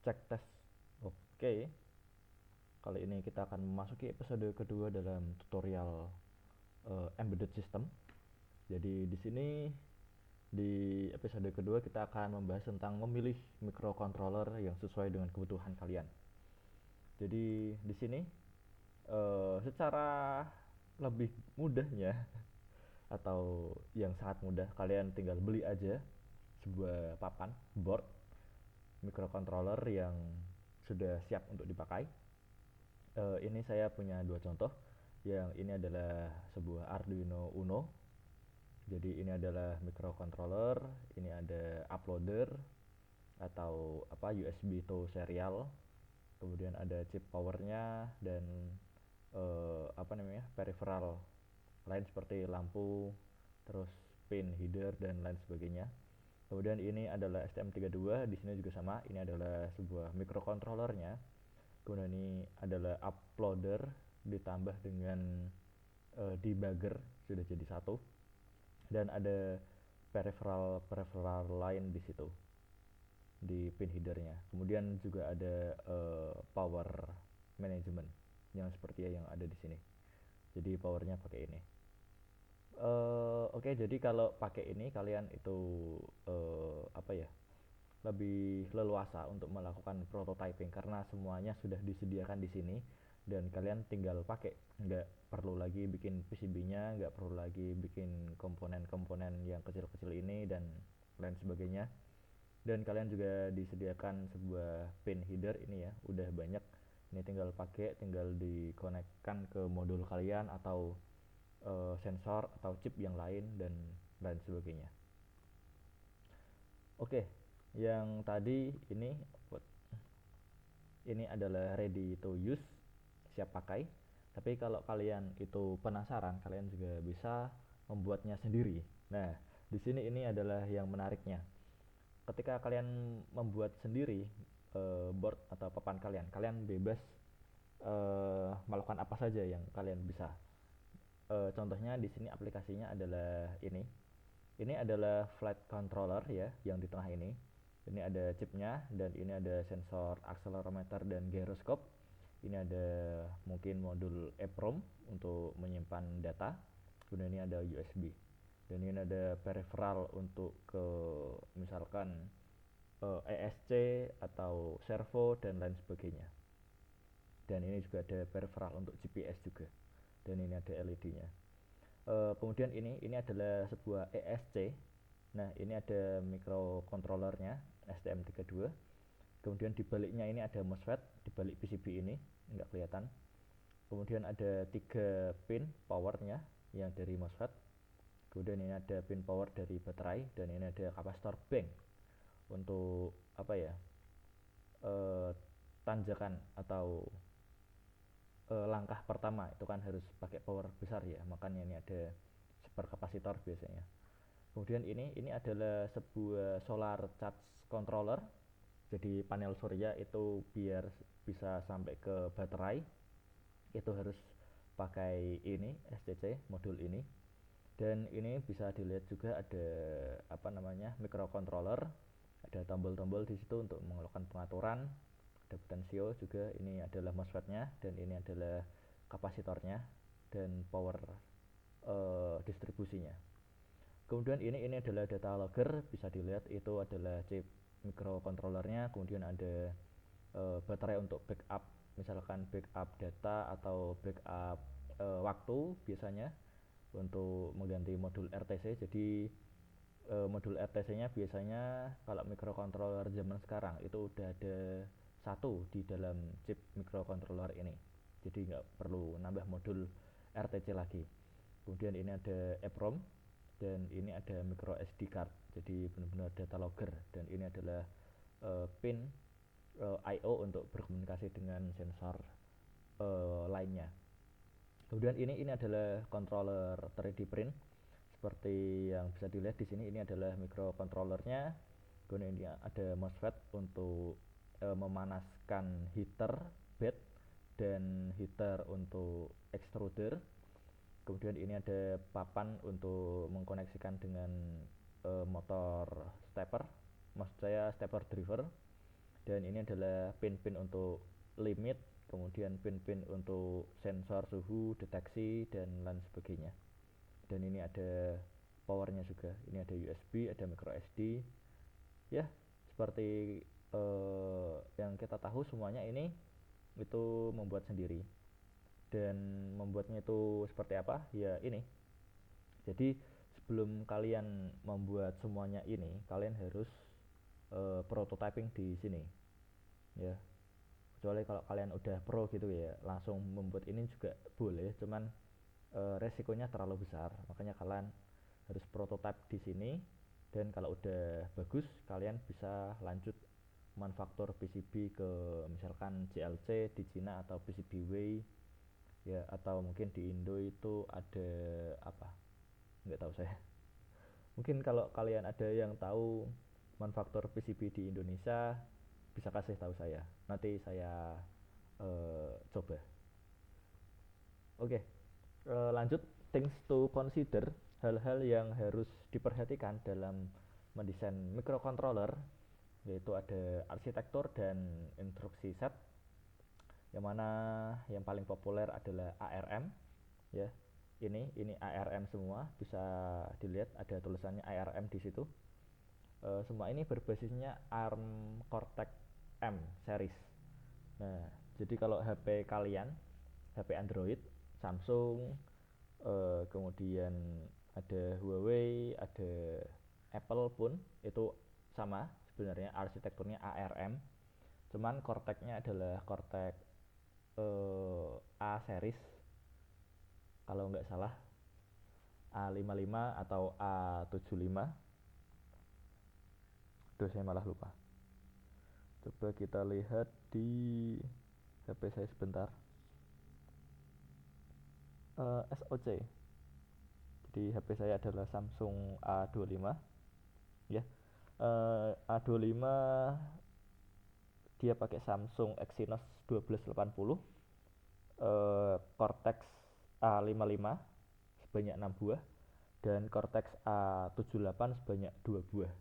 Cek tes. Oke, kali ini kita akan memasuki episode kedua dalam tutorial embedded system. Jadi di sini di episode kedua kita akan membahas tentang memilih microcontroller yang sesuai dengan kebutuhan kalian. Jadi di sini secara lebih mudahnya atau yang sangat mudah, kalian tinggal beli aja sebuah papan board microcontroller yang sudah siap untuk dipakai. Ini saya punya dua contoh. Yang ini adalah sebuah Arduino Uno. Jadi ini adalah microcontroller, ini ada uploader atau apa USB to serial. Kemudian ada chip powernya dan apa namanya peripheral lain seperti lampu, terus pin header dan lain sebagainya. Kemudian ini adalah STM32, di sini juga sama. Ini adalah sebuah microcontrollernya. Kemudian ini adalah uploader ditambah dengan debugger sudah jadi satu, dan ada peripheral lain di situ di pin headernya. Kemudian juga ada power management yang seperti yang ada di sini. Jadi powernya pakai ini. Oke, jadi kalau pakai ini kalian itu apa ya, lebih leluasa untuk melakukan prototyping karena semuanya sudah disediakan di sini dan kalian tinggal pakai, nggak perlu lagi bikin PCB-nya, nggak perlu lagi bikin komponen-komponen yang kecil-kecil ini dan lain sebagainya. Dan kalian juga disediakan sebuah pin header ini ya, udah banyak. Ini tinggal pakai, tinggal dikonekkan ke modul kalian atau sensor atau chip yang lain dan lain sebagainya. Oke, yang tadi ini adalah ready to use, siap pakai. Tapi kalau kalian itu penasaran, kalian juga bisa membuatnya sendiri. Nah, di sini ini adalah yang menariknya. Ketika kalian membuat sendiri board atau papan kalian, kalian bebas melakukan apa saja yang kalian bisa. Contohnya di sini aplikasinya adalah ini. Ini adalah flight controller ya, yang di tengah ini. Ini ada chipnya dan ini ada sensor accelerometer dan gyroscope. Ini ada mungkin modul EEPROM untuk menyimpan data. Kemudian ini ada USB. Dan ini ada peripheral untuk ke misalkan ESC atau servo dan lain sebagainya. Dan ini juga ada peripheral untuk GPS juga. Dan ini ada LED-nya. Kemudian ini adalah sebuah ESC. Nah, ini ada microcontrollernya STM32. Kemudian di baliknya ini ada MOSFET di balik PCB ini, nggak kelihatan. Kemudian ada 3 pin powernya yang dari MOSFET. Kemudian ini ada pin power dari baterai dan ini ada kapasitor bank untuk apa ya? Tanjakan atau langkah pertama itu kan harus pakai power besar ya, makanya ini ada super kapasitor biasanya. Kemudian ini adalah sebuah solar charge controller. Jadi panel surya itu biar bisa sampai ke baterai itu harus pakai ini SCC modul ini. Dan ini bisa dilihat juga ada apa namanya microcontroller, ada tombol-tombol di situ untuk melakukan pengaturan, ada potensio juga. Ini adalah MOSFET-nya dan ini adalah kapasitornya dan power distribusinya. Kemudian ini adalah data logger, bisa dilihat itu adalah chip microcontrollernya. Kemudian ada baterai untuk backup, misalkan backup data atau backup waktu biasanya untuk mengganti modul RTC. Jadi modul RTC-nya biasanya kalau microcontroller zaman sekarang itu udah ada satu di dalam chip microcontroller ini. Jadi nggak perlu nambah modul RTC lagi. Kemudian ini ada EEPROM dan ini ada micro SD card. Jadi benar-benar data logger dan ini adalah pin I/O untuk berkomunikasi dengan sensor lainnya. Kemudian ini adalah controller 3D print seperti yang bisa dilihat di sini. Ini adalah microcontrollernya. Kemudian ini ada MOSFET untuk memanaskan heater bed dan heater untuk extruder. Kemudian ini ada papan untuk mengkoneksikan dengan motor stepper, maksud saya stepper driver. Dan ini adalah pin-pin untuk limit, kemudian pin-pin untuk sensor suhu, deteksi, dan lain sebagainya. Dan ini ada powernya juga, ini ada USB, ada micro SD ya, seperti yang kita tahu semuanya ini itu membuat sendiri. Dan membuatnya itu seperti apa ya, ini jadi sebelum kalian membuat semuanya ini, kalian harus prototyping di sini ya. Kecuali kalau kalian udah pro gitu ya, langsung membuat ini juga boleh, cuman resikonya terlalu besar, makanya kalian harus prototype di sini. Dan kalau udah bagus, kalian bisa lanjut manufaktur PCB ke misalkan JLC di Cina atau PCBWay ya, atau mungkin di Indo itu ada apa, nggak tahu saya. Mungkin kalau kalian ada yang tahu manufaktur PCB di Indonesia, bisa kasih tahu saya, nanti saya coba. Oke, lanjut. Things to consider, hal-hal yang harus diperhatikan dalam mendesain microcontroller, yaitu ada arsitektur dan instruksi set, yang mana yang paling populer adalah ARM ya. Ini ARM semua, bisa dilihat ada tulisannya ARM di situ. Semua ini berbasisnya ARM Cortex M series. Nah, jadi kalau HP kalian, HP Android, Samsung, kemudian ada Huawei, ada Apple pun itu sama sebenarnya arsitekturnya ARM. Cuman Cortex-nya adalah Cortex A series kalau nggak salah, A55 atau A75. Duh, saya malah lupa. Coba kita lihat di HP saya sebentar. SOC. Jadi HP saya adalah Samsung A25 ya. A25 dia pakai Samsung Exynos 1280, Cortex A55 sebanyak 6 buah, dan Cortex A78 sebanyak 2 buah.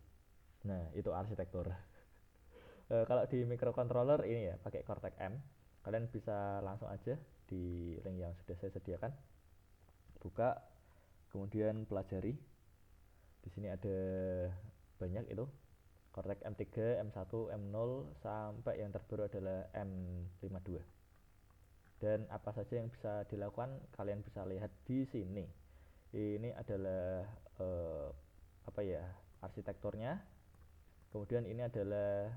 Nah, itu arsitektur. Kalau di microcontroller ini ya pakai Cortex M. Kalian bisa langsung aja di link yang sudah saya sediakan, buka, kemudian pelajari. Di sini ada banyak itu, Cortex M3, M1, M0 sampai yang terbaru adalah M52. Dan apa saja yang bisa dilakukan kalian bisa lihat di sini. Ini adalah apa ya, arsitekturnya. Kemudian ini adalah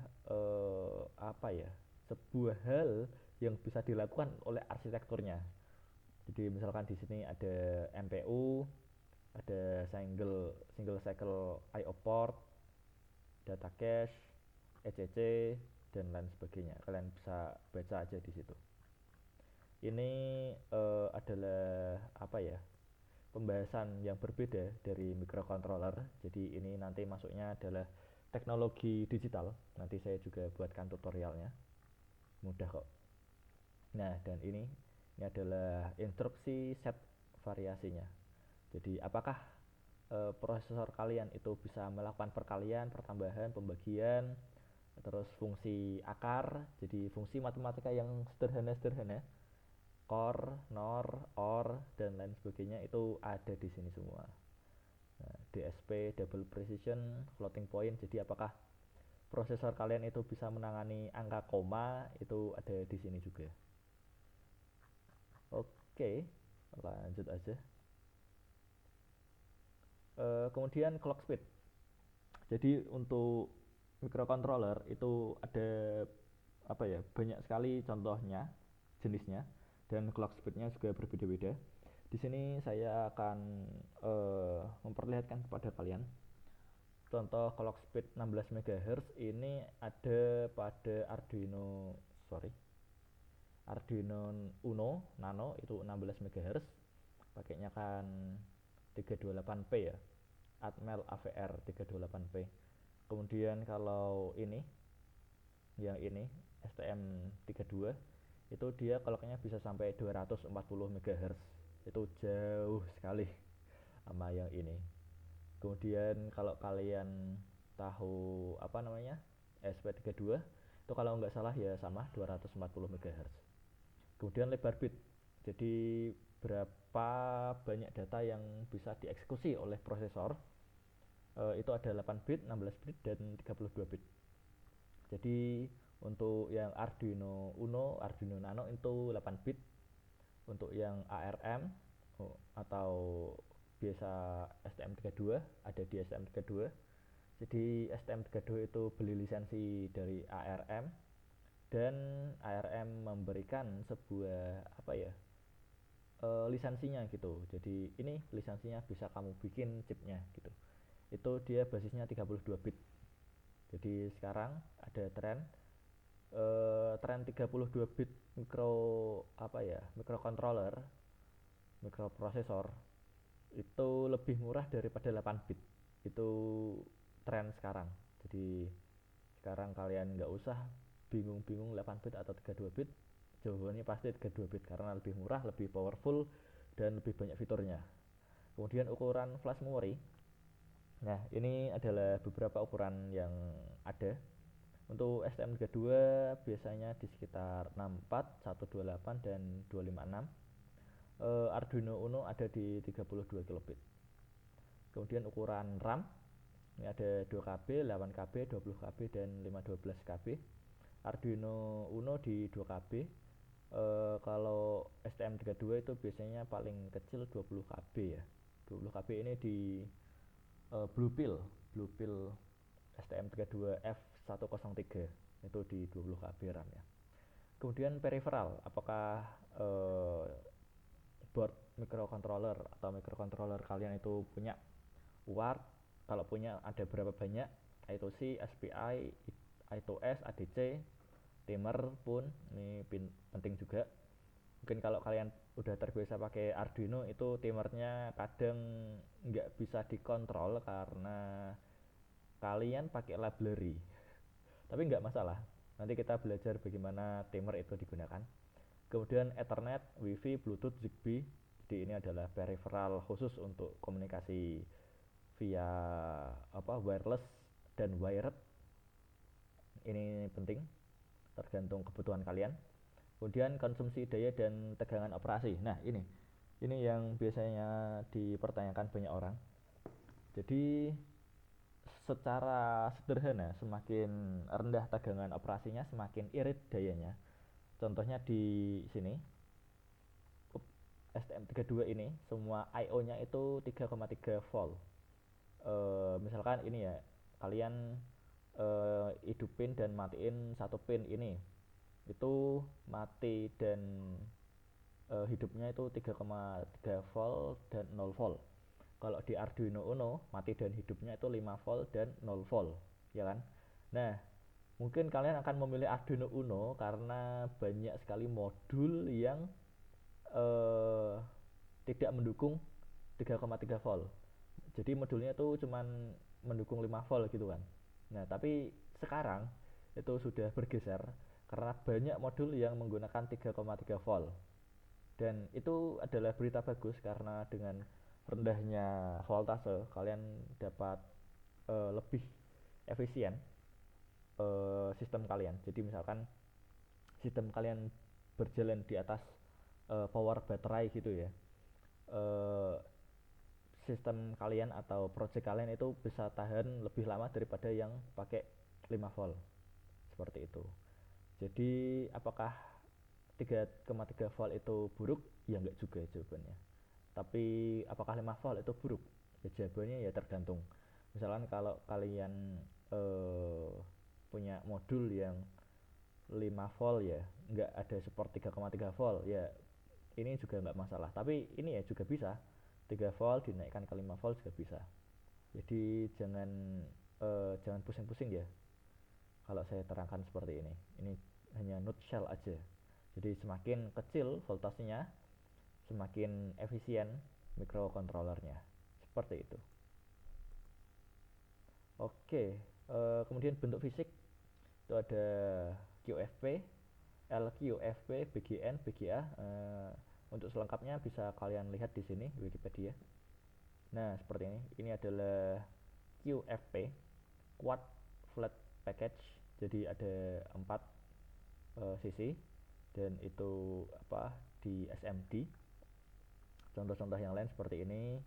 apa ya, sebuah hal yang bisa dilakukan oleh arsitekturnya. Jadi misalkan di sini ada MPU, ada single cycle IO port, data cache, ECC, dan lain sebagainya. Kalian bisa baca aja di situ. Ini adalah apa ya, pembahasan yang berbeda dari microcontroller. Jadi ini nanti masuknya adalah teknologi digital. Nanti saya juga buatkan tutorialnya, mudah kok. Nah, dan ini adalah instruksi set variasinya. Jadi apakah prosesor kalian itu bisa melakukan perkalian, pertambahan, pembagian, terus fungsi akar, jadi fungsi matematika yang sederhana-sederhana, core, nor, or, dan lain sebagainya itu ada di sini semua. Nah, DSP, double precision, floating point, jadi apakah prosesor kalian itu bisa menangani angka koma, itu ada di sini juga. Oke, lanjut aja. Kemudian clock speed. Jadi untuk microcontroller itu ada apa ya, banyak sekali contohnya, jenisnya, dan clock speednya juga berbeda-beda. Di sini saya akan memperlihatkan kepada kalian contoh clock speed 16 MHz. Ini ada pada Arduino Uno Nano, itu 16 MHz, pakainya kan 328p ya, Atmel AVR 328p. Kemudian kalau ini, yang ini STM32, itu dia clocknya bisa sampai 240 MHz. Itu jauh sekali sama yang ini. Kemudian kalau kalian tahu apa namanya, SP32, Itu kalau nggak salah ya sama 240 MHz. Kemudian lebar bit, jadi berapa banyak data yang bisa dieksekusi oleh prosesor, itu ada 8 bit, 16 bit, dan 32 bit. Jadi untuk yang Arduino Uno, Arduino Nano itu 8 bit. Untuk yang ARM atau biasa STM32 ada di STM32. Jadi STM32 itu beli lisensi dari ARM, dan ARM memberikan sebuah lisensinya gitu. Jadi ini lisensinya, bisa kamu bikin chipnya gitu. Itu dia basisnya 32 bit. Jadi sekarang ada tren 32 bit microcontroller, microprosesor itu lebih murah daripada 8 bit. Itu tren sekarang. Jadi sekarang kalian nggak usah bingung-bingung 8 bit atau 32 bit. Jawabannya pasti 32 bit karena lebih murah, lebih powerful, dan lebih banyak fiturnya. Kemudian ukuran flash memory. Nah, ini adalah beberapa ukuran yang ada. Untuk STM32 biasanya di sekitar 64, 128, dan 256. Arduino Uno ada di 32 kilobit. Kemudian ukuran RAM, ini ada 2KB, 8KB, 20KB, dan 512KB. Arduino Uno di 2KB. Kalau STM32 itu biasanya paling kecil 20KB ya. 20KB ini di Bluepill STM32F103 itu di 20KB RAM ya. Kemudian peripheral, apakah board microcontroller atau microcontroller kalian itu punya UART, kalau punya ada berapa banyak, I2C, SPI, I2S, ADC, timer pun ini penting juga. Mungkin kalau kalian udah terbiasa pakai Arduino itu timernya kadang nggak bisa dikontrol karena kalian pakai library. Tapi nggak masalah, nanti kita belajar bagaimana timer itu digunakan. Kemudian Ethernet, WiFi, Bluetooth, Zigbee. Jadi ini adalah peripheral khusus untuk komunikasi via wireless dan wired. Ini penting, tergantung kebutuhan kalian. Kemudian konsumsi daya dan tegangan operasi. Nah, ini yang biasanya dipertanyakan banyak orang. Jadi secara sederhana, semakin rendah tegangan operasinya semakin irit dayanya. Contohnya di sini STM32 ini semua IO-nya itu 3,3 volt. Misalkan ini ya, kalian hidupin dan matiin satu pin ini, itu mati dan hidupnya itu 3,3 volt dan 0 volt. Kalau di Arduino Uno mati dan hidupnya itu 5 volt dan 0 volt, ya kan? Nah, mungkin kalian akan memilih Arduino Uno karena banyak sekali modul yang tidak mendukung 3,3 volt. Jadi modulnya itu cuman mendukung 5 volt gitu kan. Nah, tapi sekarang itu sudah bergeser karena banyak modul yang menggunakan 3,3 volt. Dan itu adalah berita bagus karena dengan rendahnya voltase kalian dapat lebih efisien sistem kalian. Jadi misalkan sistem kalian berjalan di atas power baterai gitu ya, sistem kalian atau project kalian itu bisa tahan lebih lama daripada yang pakai 5 volt seperti itu. Jadi apakah 3,3 volt itu buruk? Ya enggak juga jawabannya. Tapi apakah 5 volt itu buruk? Ya jawabannya ya tergantung. Misalkan kalau kalian punya modul yang 5 volt ya, enggak ada support 3,3 volt ya, ini juga enggak masalah. Tapi ini ya juga bisa 3 volt dinaikkan ke 5 volt juga bisa. Jadi jangan pusing-pusing ya kalau saya terangkan seperti ini. Ini hanya nutshell aja. Jadi semakin kecil voltasenya, semakin efisien microcontrollernya. Seperti itu. Oke, kemudian bentuk fisik itu ada QFP, LQFP, BGN, BGA. Untuk selengkapnya bisa kalian lihat di sini Wikipedia. Nah, seperti ini. Ini adalah QFP, Quad Flat Package. Jadi ada 4 sisi, dan itu di SMD. Contoh-contoh yang lain seperti ini,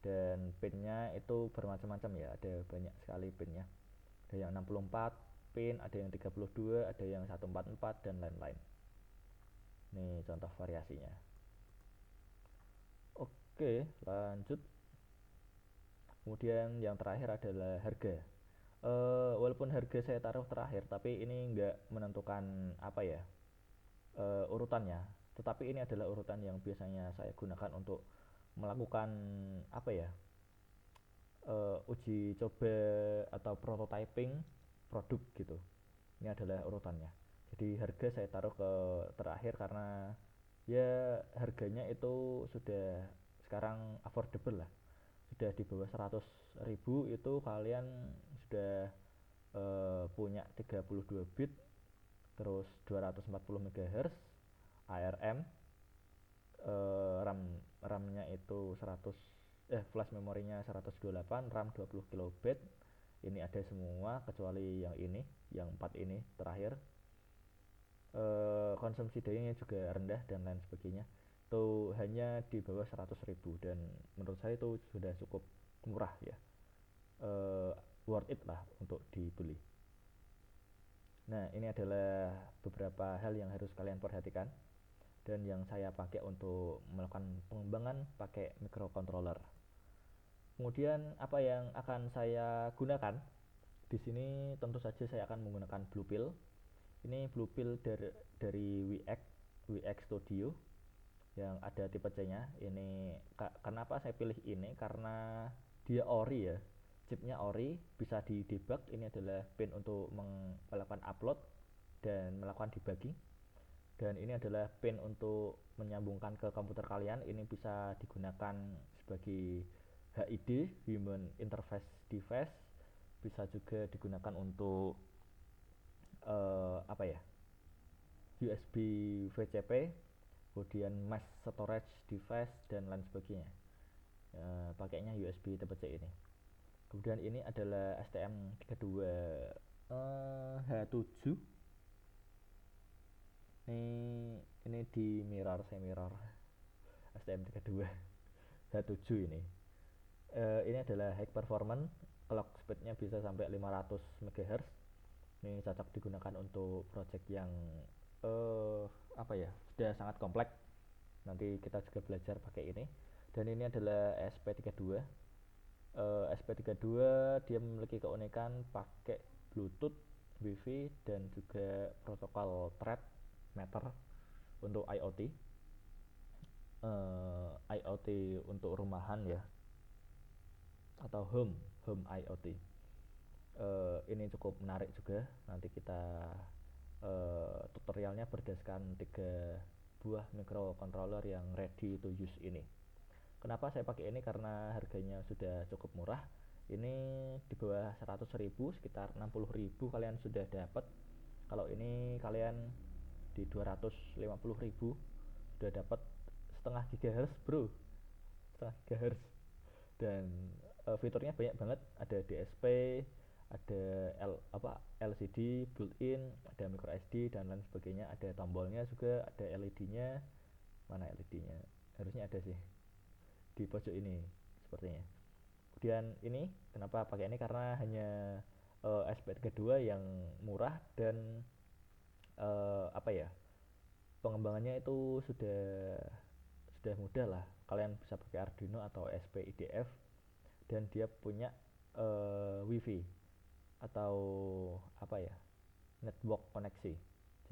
dan pinnya itu bermacam-macam ya, ada banyak sekali pinnya. Ada yang 64 pin, ada yang 32, ada yang 144 dan lain-lain. Ini contoh variasinya. Oke, lanjut. Kemudian yang terakhir adalah harga. Walaupun harga saya taruh terakhir, tapi ini nggak menentukan urutannya. Tetapi ini adalah urutan yang biasanya saya gunakan untuk melakukan uji coba atau prototyping produk gitu. Ini adalah urutannya. Jadi harga saya taruh ke terakhir karena ya harganya itu sudah sekarang affordable lah. Sudah di bawah 100.000 itu kalian sudah punya 32 bit, terus 240 MHz, ARM, RAM-nya itu flash memorinya 128, RAM 20 kilobit. Ini ada semua kecuali yang ini, yang 4 ini terakhir. Konsumsi dayanya juga rendah dan lain sebagainya. Itu hanya di bawah 100.000 dan menurut saya itu sudah cukup murah ya. Worth it lah untuk dibeli. Nah, ini adalah beberapa hal yang harus kalian perhatikan dan yang saya pakai untuk melakukan pengembangan pakai microcontroller. Kemudian apa yang akan saya gunakan? Di sini tentu saja saya akan menggunakan Bluepill. Ini Bluepill dari WX Studio yang ada tipe C-nya. Ini kenapa saya pilih ini? Karena dia ori ya. Chipnya ori, bisa di debug. Ini adalah pin untuk melakukan upload dan melakukan debugging. Dan ini adalah pin untuk menyambungkan ke komputer kalian. Ini bisa digunakan sebagai HID, Human Interface Device. Bisa juga digunakan untuk USB VCP, kemudian mass storage device dan lain sebagainya. Pakainya USB tipe C ini. Kemudian ini adalah STM32 H7. Ini di saya mirror STM32 H7 ini. Ini adalah high performance, clock speednya bisa sampai 500 MHz. Ini cocok digunakan untuk project yang sudah sangat kompleks. Nanti kita juga belajar pakai ini. Dan ini adalah SP32. SP32 dia memiliki keunikan pakai Bluetooth, Wi-Fi dan juga protokol Thread Matter untuk IoT. IoT untuk rumahan ya, atau home IoT. Ini cukup menarik juga. Nanti kita tutorialnya berdasarkan 3 buah microcontroller yang ready to use ini. Kenapa saya pakai ini? Karena harganya sudah cukup murah. Ini di bawah 100.000, sekitar 60.000 kalian sudah dapat. Kalau ini kalian di 250.000 sudah dapat setengah GHz bro, setengah GHz. Dan fiturnya banyak banget. Ada DSP, ada LCD built-in, ada micro SD dan lain sebagainya. Ada tombolnya juga, ada LED-nya. Mana LED-nya? Harusnya ada sih di pojok ini sepertinya. Kemudian ini kenapa pakai ini? Karena hanya SP32 yang murah dan pengembangannya itu sudah mudah lah. Kalian bisa pakai Arduino atau SPIDF dan dia punya Wi-Fi atau network koneksi.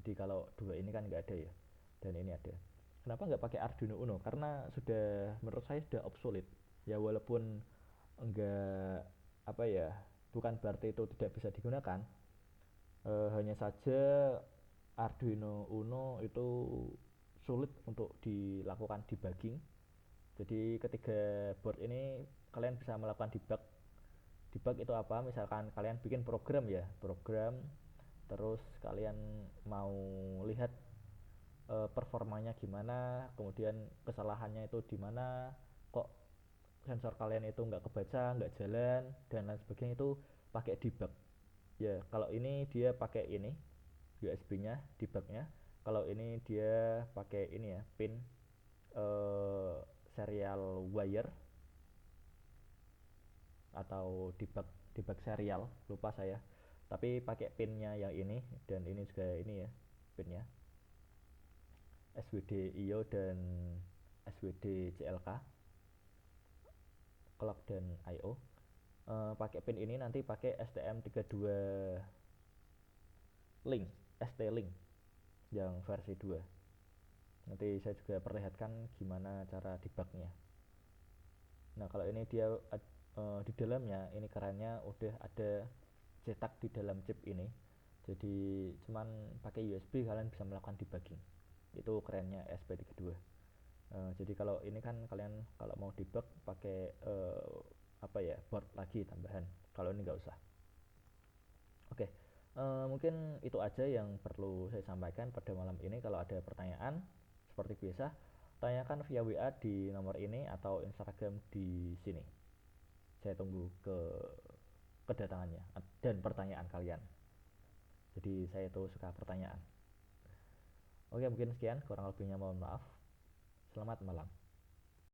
Jadi kalau dua ini kan nggak ada ya, dan ini ada. Kenapa nggak pakai Arduino Uno? Karena menurut saya sudah obsolete ya. Walaupun enggak bukan berarti itu tidak bisa digunakan. Hanya saja Arduino Uno itu sulit untuk dilakukan debugging. Jadi ketika board ini kalian bisa melakukan debug. Debug itu apa? Misalkan kalian bikin program, terus kalian mau lihat performanya gimana, kemudian kesalahannya itu di mana, kok sensor kalian itu nggak kebaca, nggak jalan dan lain sebagainya, itu pakai debug. Ya kalau ini dia pakai ini USB-nya debugnya. Kalau ini dia pakai ini ya pin eh, serial wire atau debug debug serial, lupa saya, tapi pakai pinnya yang ini. Dan ini juga ini ya pinnya SWD IO dan SWD CLK clock dan IO. Pakai pin ini nanti pakai STM32 link, ST link yang versi 2. Nanti saya juga perlihatkan gimana cara debugnya. Nah kalau ini dia di dalamnya ini kerennya udah ada cetak di dalam chip ini, jadi cuman pakai USB kalian bisa melakukan debugging. Itu kerennya SP32. Jadi kalau ini kan kalian kalau mau debug pakai apa ya board lagi tambahan, kalau ini nggak usah. Oke, mungkin itu aja yang perlu saya sampaikan pada malam ini. Kalau ada pertanyaan seperti biasa, tanyakan via WA di nomor ini atau Instagram di sini. Saya tunggu kedatangannya dan pertanyaan kalian. Jadi saya itu suka pertanyaan. Oke, mungkin sekian, kurang lebihnya mohon maaf. Selamat malam.